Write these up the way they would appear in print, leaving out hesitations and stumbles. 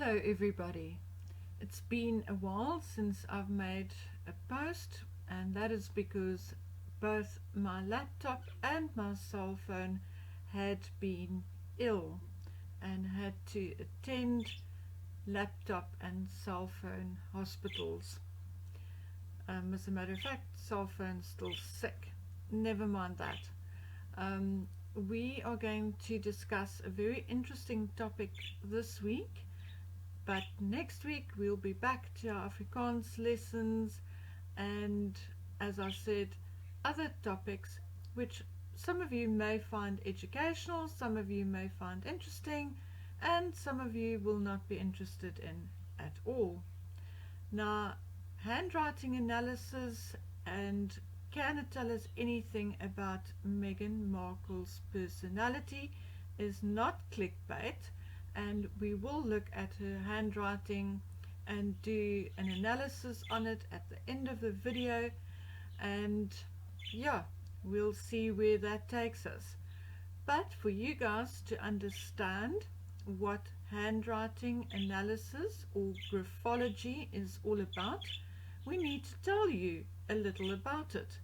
Hello everybody. It's been a while since I've made a post, and that is because both my laptop and my cell phone had been ill and had to attend laptop and cell phone hospitals. As a matter of fact, cell phone's still sick. Never mind that. We are going to discuss a very interesting topic this week. But next week we'll be back to our Afrikaans lessons and, as I said, other topics which some of you may find educational, some of you may find interesting, and some of you will not be interested in at all. Now, handwriting analysis, and can it tell us anything about Meghan Markle's personality, is not clickbait. And we will look at her handwriting and do an analysis on it at the end of the video, and yeah, we'll see where that takes us. But for you guys to understand what handwriting analysis or graphology is all about, we need to tell you a little about it.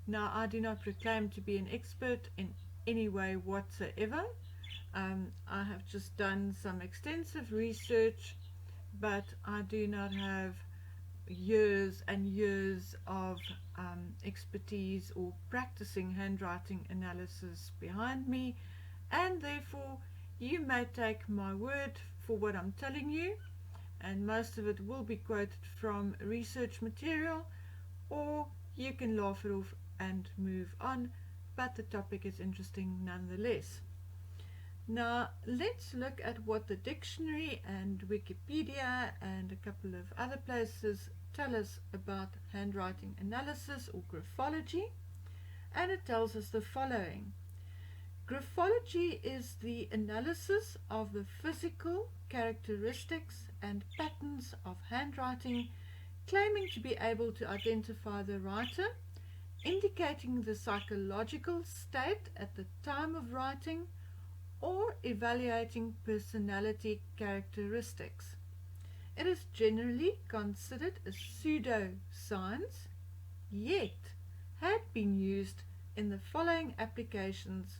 Now, I do not proclaim to be an expert in any way whatsoever. I have just done some extensive research, but I do not have years and years of expertise or practicing handwriting analysis behind me, and therefore you may take my word for what I'm telling you, and most of it will be quoted from research material, or you can laugh it off and move on, but the topic is interesting nonetheless. Now, let's look at what the dictionary and Wikipedia and a couple of other places tell us about handwriting analysis or graphology, and it tells us the following. Graphology is the analysis of the physical characteristics and patterns of handwriting, claiming to be able to identify the writer, indicating the psychological state at the time of writing, or evaluating personality characteristics. It is generally considered a pseudoscience, yet had been used in the following applications: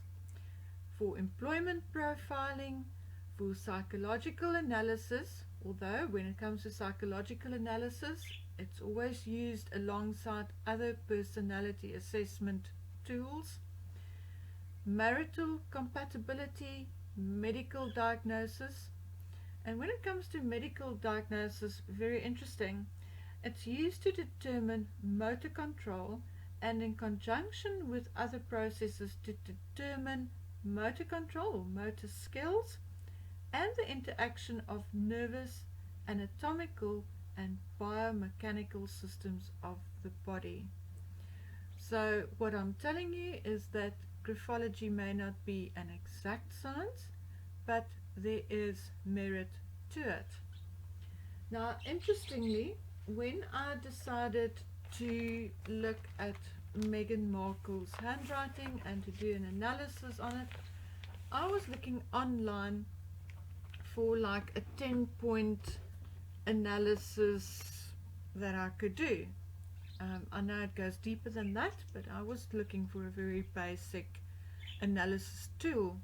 for employment profiling, for psychological analysis, although when it comes to psychological analysis, it's always used alongside other personality assessment tools, marital compatibility, medical diagnosis. And when it comes to medical diagnosis, very interesting, it's used to determine motor control and in conjunction with other processes to determine motor control or motor skills and the interaction of nervous, anatomical and biomechanical systems of the body. So what I'm telling you is that graphology may not be an exact science, but there is merit to it. Now, interestingly, when I decided to look at Meghan Markle's handwriting and to do an analysis on it, I was looking online for like a 10-point analysis that I could do. I know it goes deeper than that, but I was looking for a very basic analysis tool,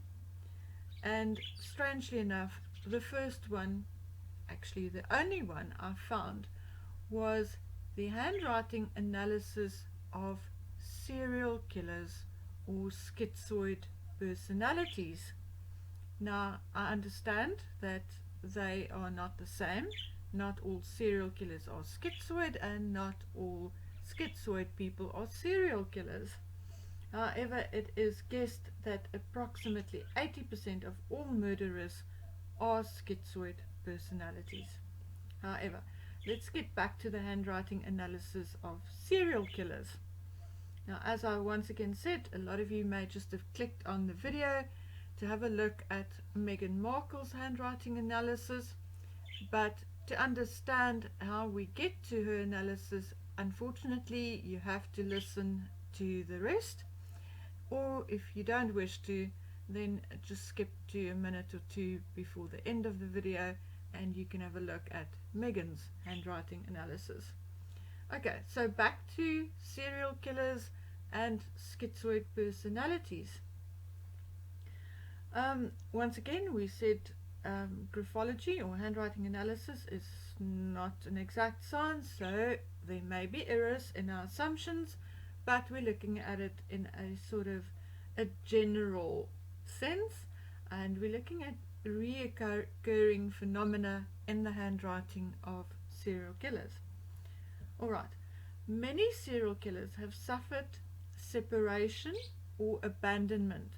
and strangely enough, the first one, actually the only one I found, was the handwriting analysis of serial killers or schizoid personalities. Now, I understand that they are not the same. Not all serial killers are schizoid, and not all schizoid people are serial killers. However, it is guessed that approximately 80% of all murderers are schizoid personalities. However, let's get back to the handwriting analysis of serial killers. Now, as I once again said, a lot of you may just have clicked on the video to have a look at Meghan Markle's handwriting analysis, but to understand how we get to her analysis, unfortunately, you have to listen to the rest, or if you don't wish to, then just skip to a minute or two before the end of the video and you can have a look at Meghan's handwriting analysis. Okay, so back to serial killers and schizoid personalities. Once again, we said graphology or handwriting analysis is not an exact science, so there may be errors in our assumptions, but we're looking at it in a sort of a general sense, and we're looking at reoccurring phenomena in the handwriting of serial killers. Alright, many serial killers have suffered separation or abandonment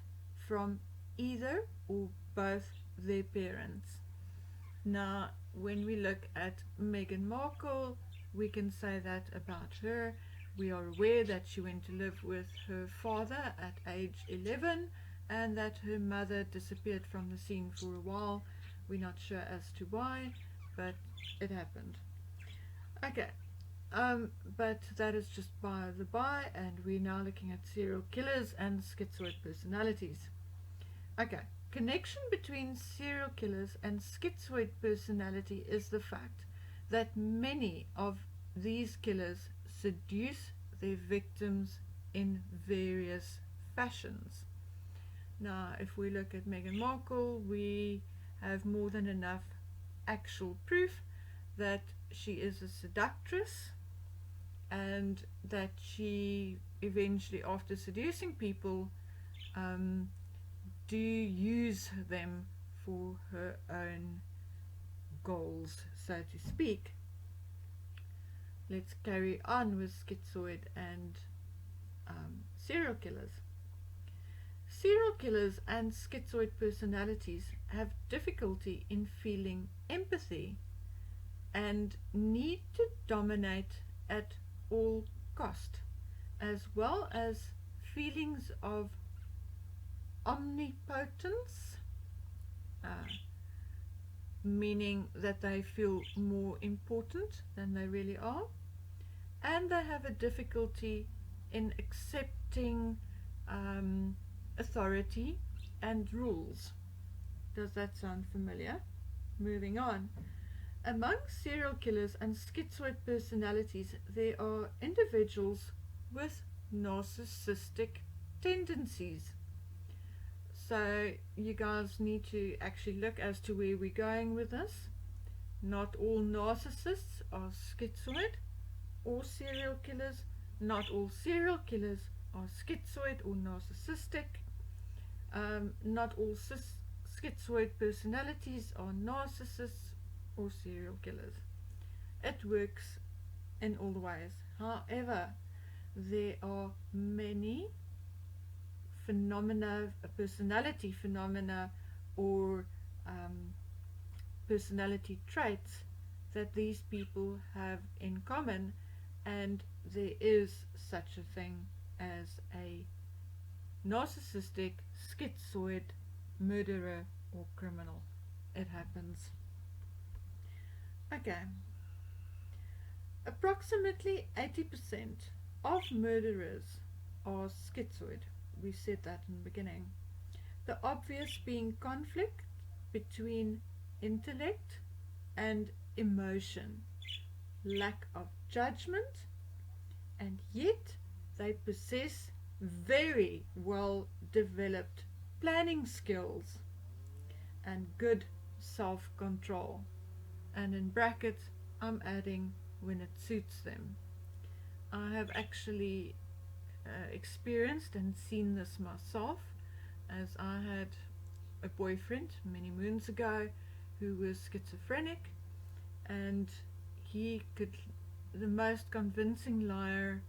from either or both their parents. Now, when we look at Meghan Markle, we can say that about her. We are aware that she went to live with her father at age 11 and that her mother disappeared from the scene for a while. We're not sure as to why, but it happened. Okay, but that is just by the by, and we're now looking at serial killers and schizoid personalities. Okay, connection between serial killers and schizoid personality is the fact that many of these killers seduce their victims in various fashions. Now, if we look at Meghan Markle, we have more than enough actual proof that she is a seductress, and that she eventually, after seducing people, do use them for her own goals, so to speak. Let's carry on with schizoid and serial killers. Serial killers and schizoid personalities have difficulty in feeling empathy and need to dominate at all cost, as well as feelings of omnipotence, meaning that they feel more important than they really are, and they have a difficulty in accepting authority and rules. Does that sound familiar? Moving on. Among serial killers and schizoid personalities, there are individuals with narcissistic tendencies. So you guys need to actually look as to where we're going with this. Not all narcissists are schizoid or serial killers. Not all serial killers are schizoid or narcissistic. Not all schizoid personalities are narcissists or serial killers. It works in all the ways. However, there are many phenomena, personality phenomena, or personality traits that these people have in common, and there is such a thing as a narcissistic, schizoid murderer or criminal. It happens. Okay. Approximately 80% of murderers are schizoid. We said that in the beginning. The obvious being conflict between intellect and emotion, lack of judgment, and yet they possess very well developed planning skills and good self-control. And in brackets, I'm adding when it suits them. I have actually experienced and seen this myself, as I had a boyfriend many moons ago who was schizophrenic, and he could, the most convincing liar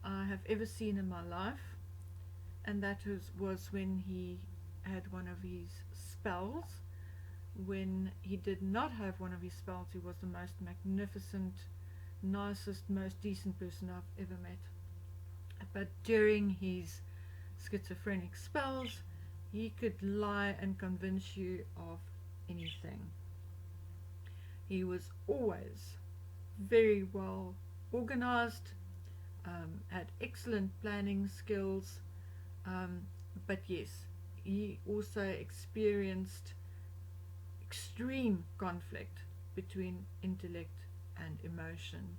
I have ever seen in my life, and that was when he had one of his spells. When he did not have one of his spells, he was the most magnificent, nicest, most decent person I've ever met. But during his schizophrenic spells, he could lie and convince you of anything. He was always very well organized, had excellent planning skills, but yes, he also experienced extreme conflict between intellect and emotion.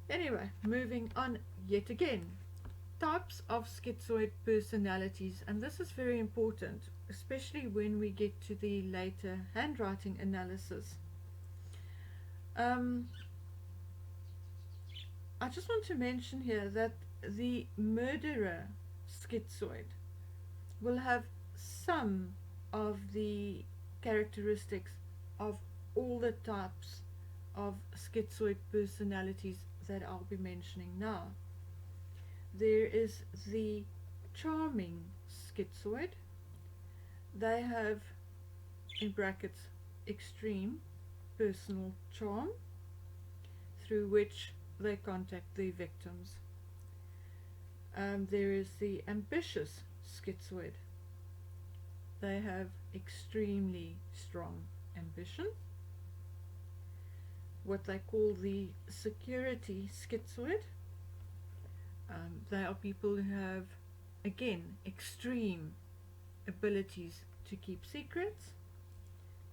Anyway, moving on yet again. Types of schizoid personalities, and this is very important, especially when we get to the later handwriting analysis. I just want to mention here that the murderer schizoid will have some of the characteristics of all the types of schizoid personalities that I'll be mentioning now. There is the charming schizoid. They have, in brackets, extreme personal charm through which they contact their victims. There is the ambitious schizoid. They have extremely strong ambition. What they call the security schizoid. They are people who have, again, extreme abilities to keep secrets.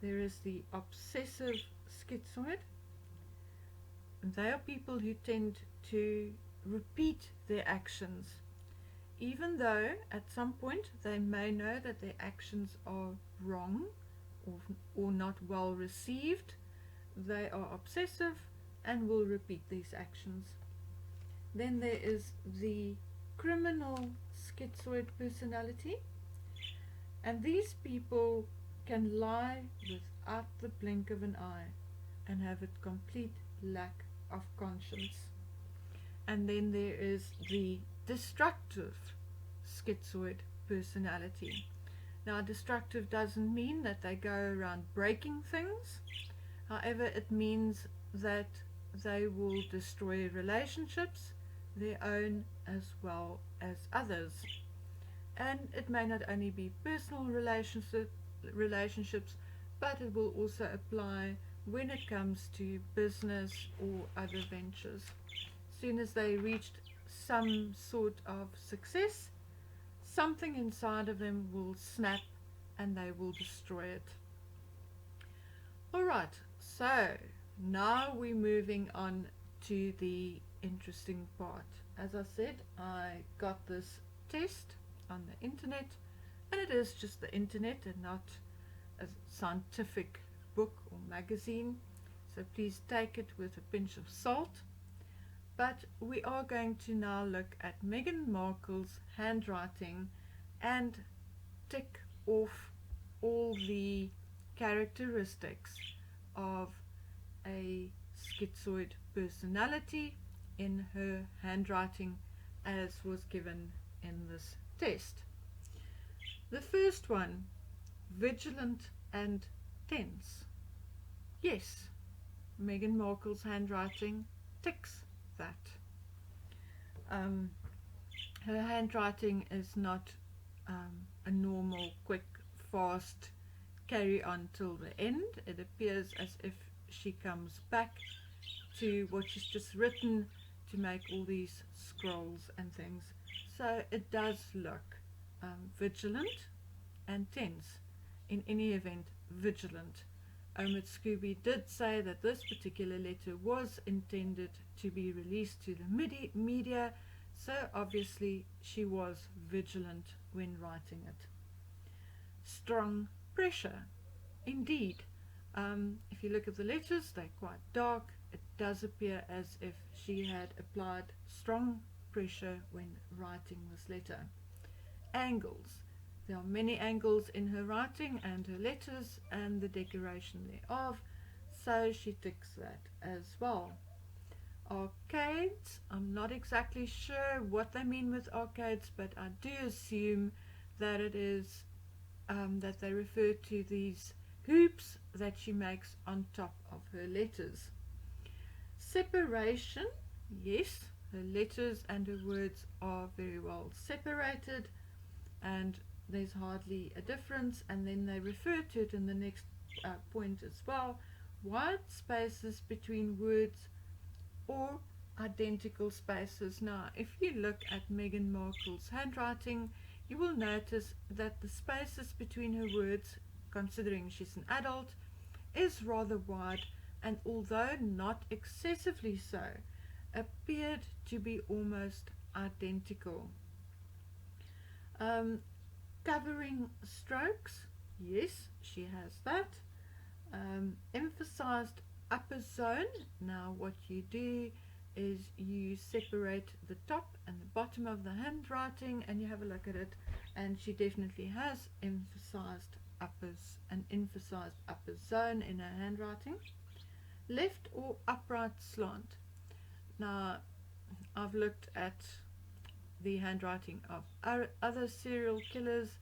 There is the obsessive schizoid. And they are people who tend to repeat their actions, even though at some point they may know that their actions are wrong or not well received. They are obsessive and will repeat these actions. Then there is the criminal schizoid personality, and these people can lie without the blink of an eye and have a complete lack of conscience. And then there is the destructive schizoid personality. Now, destructive doesn't mean that they go around breaking things. However, it means that they will destroy relationships, their own as well as others. And it may not only be personal relationships, but it will also apply when it comes to business or other ventures. As soon as they reached some sort of success, something inside of them will snap and they will destroy it. Alright, so now we're moving on to the interesting part. As I said, I got this test on the internet, and it is just the internet and not a scientific book or magazine, so please take it with a pinch of salt. But we are going to now look at Meghan Markle's handwriting and tick off all the characteristics of a schizoid personality in her handwriting as was given in this test. The first one, vigilant and tense. Yes, Meghan Markle's handwriting ticks that. Her handwriting is not a normal, quick, fast carry on till the end. It appears as if she comes back to what she's just written to make all these scrolls and things. So it does look vigilant and tense. In any event, vigilant. Omid Scooby did say that this particular letter was intended to be released to the media, so obviously she was vigilant when writing it. Strong pressure. Indeed, if you look at the letters, they're quite dark. It does appear as if she had applied strong pressure when writing this letter. Angles. There are many angles in her writing and her letters and the decoration thereof, so she ticks that as well. Arcades. I'm not exactly sure what they mean with arcades, but I do assume that it is that they refer to these hoops that she makes on top of her letters. Separation. Yes, her letters and her words are very well separated, and there's hardly a difference, and then they refer to it in the next point as well. Wide spaces between words or identical spaces. Now, if you look at Meghan Markle's handwriting, you will notice that the spaces between her words, considering she's an adult, is rather wide, and although not excessively so, appeared to be almost identical. Um, Covering strokes, yes, she has that. Emphasized upper zone. Now what you do is you separate the top and the bottom of the handwriting and you have a look at it, and she definitely has an emphasized upper zone in her handwriting. Left or upright slant. Now I've looked at the handwriting of other serial killers,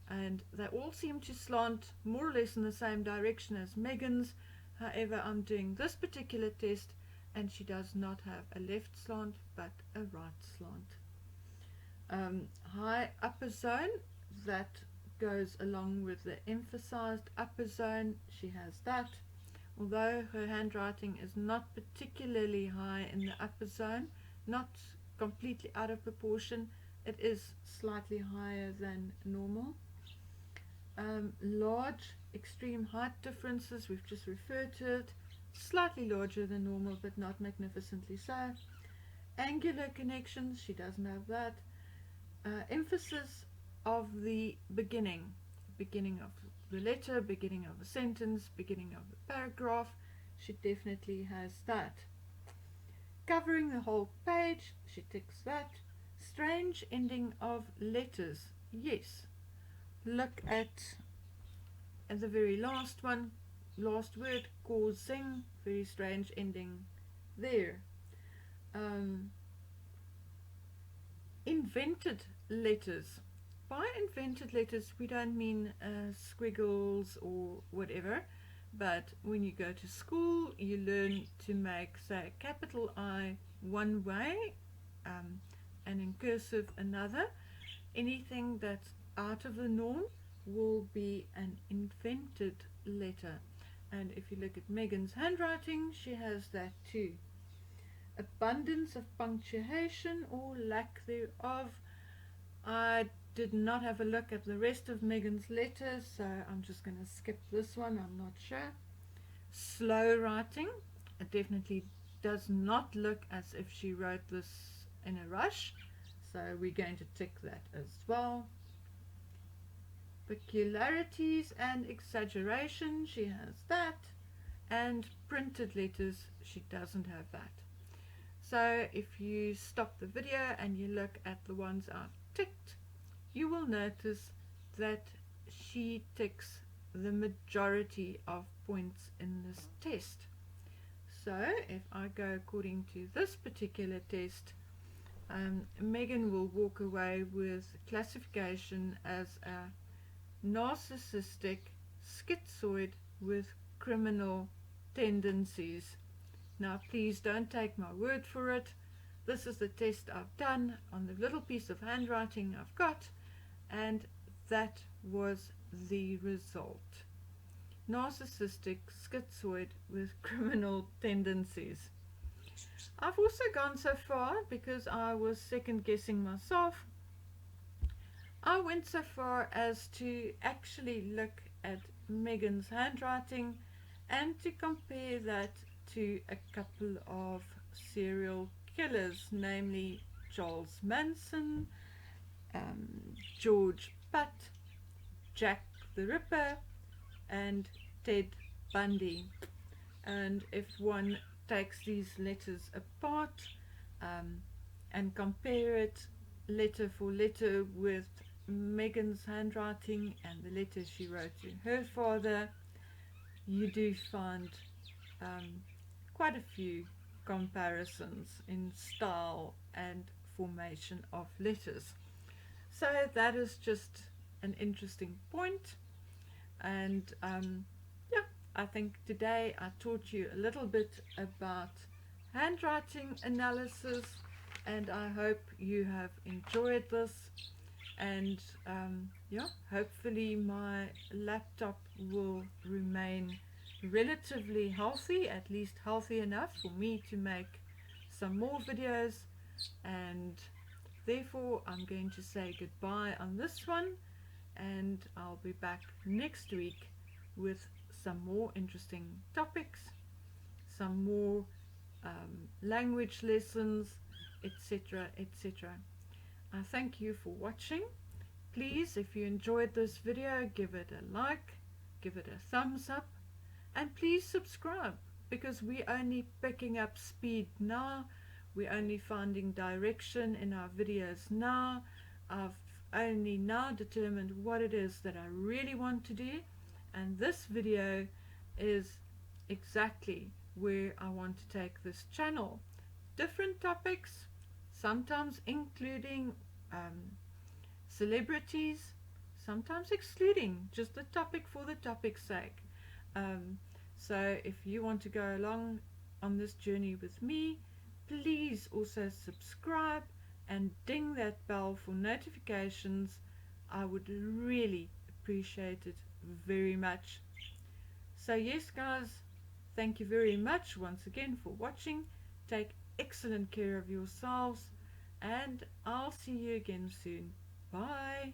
and they all seem to slant more or less in the same direction as Meghan's. However, I'm doing this particular test and she does not have a left slant but a right slant. High upper zone, that goes along with the emphasized upper zone. She has that. Although her handwriting is not particularly high in the upper zone, not completely out of proportion, it is slightly higher than normal. Large extreme height differences, we've just referred to it, slightly larger than normal but not magnificently so. Angular connections, she doesn't have that. Emphasis of the beginning of the letter, beginning of a sentence, beginning of a paragraph, she definitely has that. Covering the whole page, she ticks that. Strange ending of letters, yes. Look at the very last one, last word, causing, very strange ending there. Invented letters. By invented letters, we don't mean squiggles or whatever, but when you go to school, you learn to make, say, a capital I one way and in cursive another. Anything that's out of the norm will be an invented letter. And if you look at Meghan's handwriting, she has that too. Abundance of punctuation or lack thereof. I did not have a look at the rest of Meghan's letters, so I'm just going to skip this one, I'm not sure. Slow writing. It definitely does not look as if she wrote this in a rush, so we're going to tick that as well. Peculiarities and exaggeration, she has that. And printed letters, she doesn't have that. So if you stop the video and you look at the ones I've ticked, you will notice that she ticks the majority of points in this test. So if I go according to this particular test, Meghan will walk away with classification as a narcissistic schizoid with criminal tendencies. Now please don't take my word for it. This is the test I've done on the little piece of handwriting I've got, and that was the result. Narcissistic schizoid with criminal tendencies. I've also gone so far, because I was second guessing myself, I went so far as to actually look at Meghan's handwriting and to compare that to a couple of serial killers, namely Charles Manson, George Putt, Jack the Ripper, and Ted Bundy. And if one takes these letters apart and compare it letter for letter with Meghan's handwriting and the letter she wrote to her father, you do find quite a few comparisons in style and formation of letters. So that is just an interesting point, and yeah, I think today I taught you a little bit about handwriting analysis, and I hope you have enjoyed this. And yeah, hopefully my laptop will remain relatively healthy, at least healthy enough for me to make some more videos, and therefore I'm going to say goodbye on this one, and I'll be back next week with some more interesting topics, some more language lessons, etc. etc. I thank you for watching. Please, if you enjoyed this video, give it a like, give it a thumbs up, and please subscribe, because we're only picking up speed now. We're only finding direction in our videos now. I've only now determined what it is that I really want to do, and this video is exactly where I want to take this channel. Different topics, sometimes including celebrities, sometimes excluding, just the topic for the topic's sake. So if you want to go along on this journey with me, please also subscribe and ding that bell for notifications. I would really appreciate it very much. So yes guys, thank you very much once again for watching. Take excellent care of yourselves, and I'll see you again soon. Bye.